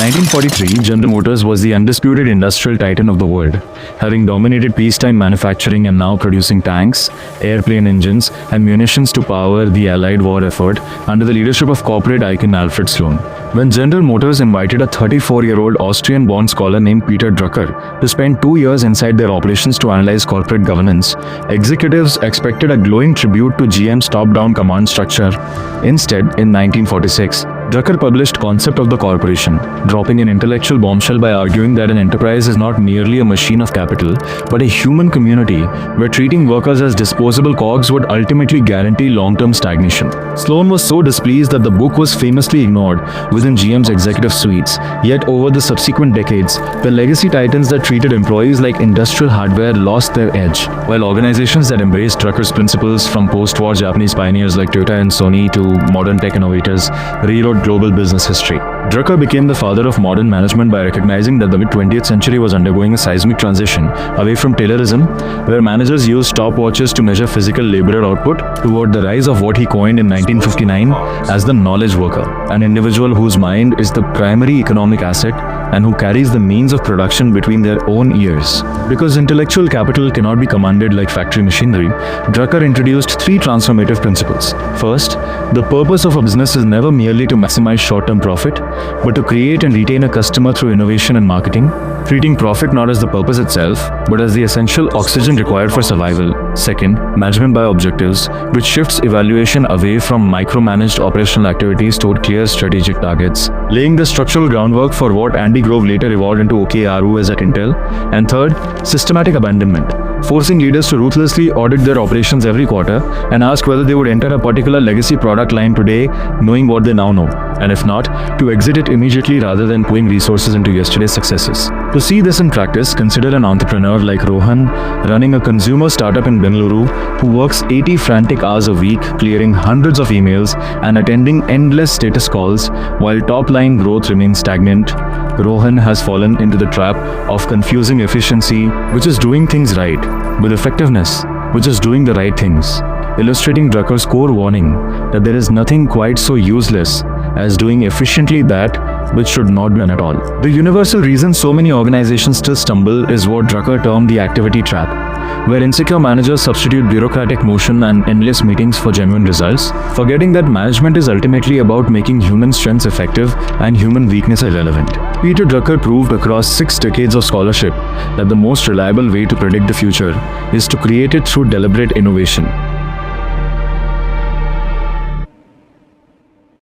1943, General Motors was the undisputed industrial titan of the world, having dominated peacetime manufacturing and now producing tanks, airplane engines, and munitions to power the Allied war effort under the leadership of corporate icon Alfred Sloan. When General Motors invited a 34-year-old Austrian-born scholar named Peter Drucker to spend 2 years inside their operations to analyze corporate governance, executives expected a glowing tribute to GM's top-down command structure. Instead, in 1946, Drucker published Concept of the Corporation, dropping an intellectual bombshell by arguing that an enterprise is not merely a machine of capital, but a human community where treating workers as disposable cogs would ultimately guarantee long-term stagnation. Sloan was so displeased that the book was famously ignored within GM's executive suites, yet over the subsequent decades, the legacy titans that treated employees like industrial hardware lost their edge, while organizations that embraced Drucker's principles, from post-war Japanese pioneers like Toyota and Sony to modern tech innovators, rewrote global business history. Drucker became the father of modern management by recognizing that the mid-20th century was undergoing a seismic transition away from Taylorism, where managers used stopwatches to measure physical laborer output, toward the rise of what he coined in 1959 as the knowledge worker, an individual whose mind is the primary economic asset and who carries the means of production between their own ears. Because intellectual capital cannot be commanded like factory machinery, Drucker introduced 3 transformative principles. First, the purpose of a business is never merely to maximize short-term profit, but to create and retain a customer through innovation and marketing, treating profit not as the purpose itself, but as the essential oxygen required for survival. Second, management by objectives, which shifts evaluation away from micromanaged operational activities toward clear strategic targets, laying the structural groundwork for what Andy Grove later evolved into OKRs at Intel. And third, systematic abandonment, forcing leaders to ruthlessly audit their operations every quarter and ask whether they would enter a particular legacy product line today knowing what they now know, and if not, to exit it immediately rather than pouring resources into yesterday's successes. To see this in practice, consider an entrepreneur like Rohan, running a consumer startup in Bengaluru, who works 80 frantic hours a week, clearing hundreds of emails and attending endless status calls while top-line growth remains stagnant. Rohan has fallen into the trap of confusing efficiency, which is doing things right, with effectiveness, which is doing the right things, illustrating Drucker's core warning that there is nothing quite so useless as doing efficiently that which should not be done at all. The universal reason so many organizations still stumble is what Drucker termed the activity trap, where insecure managers substitute bureaucratic motion and endless meetings for genuine results, forgetting that management is ultimately about making human strengths effective and human weakness irrelevant. Peter Drucker proved across 6 decades of scholarship that the most reliable way to predict the future is to create it through deliberate innovation.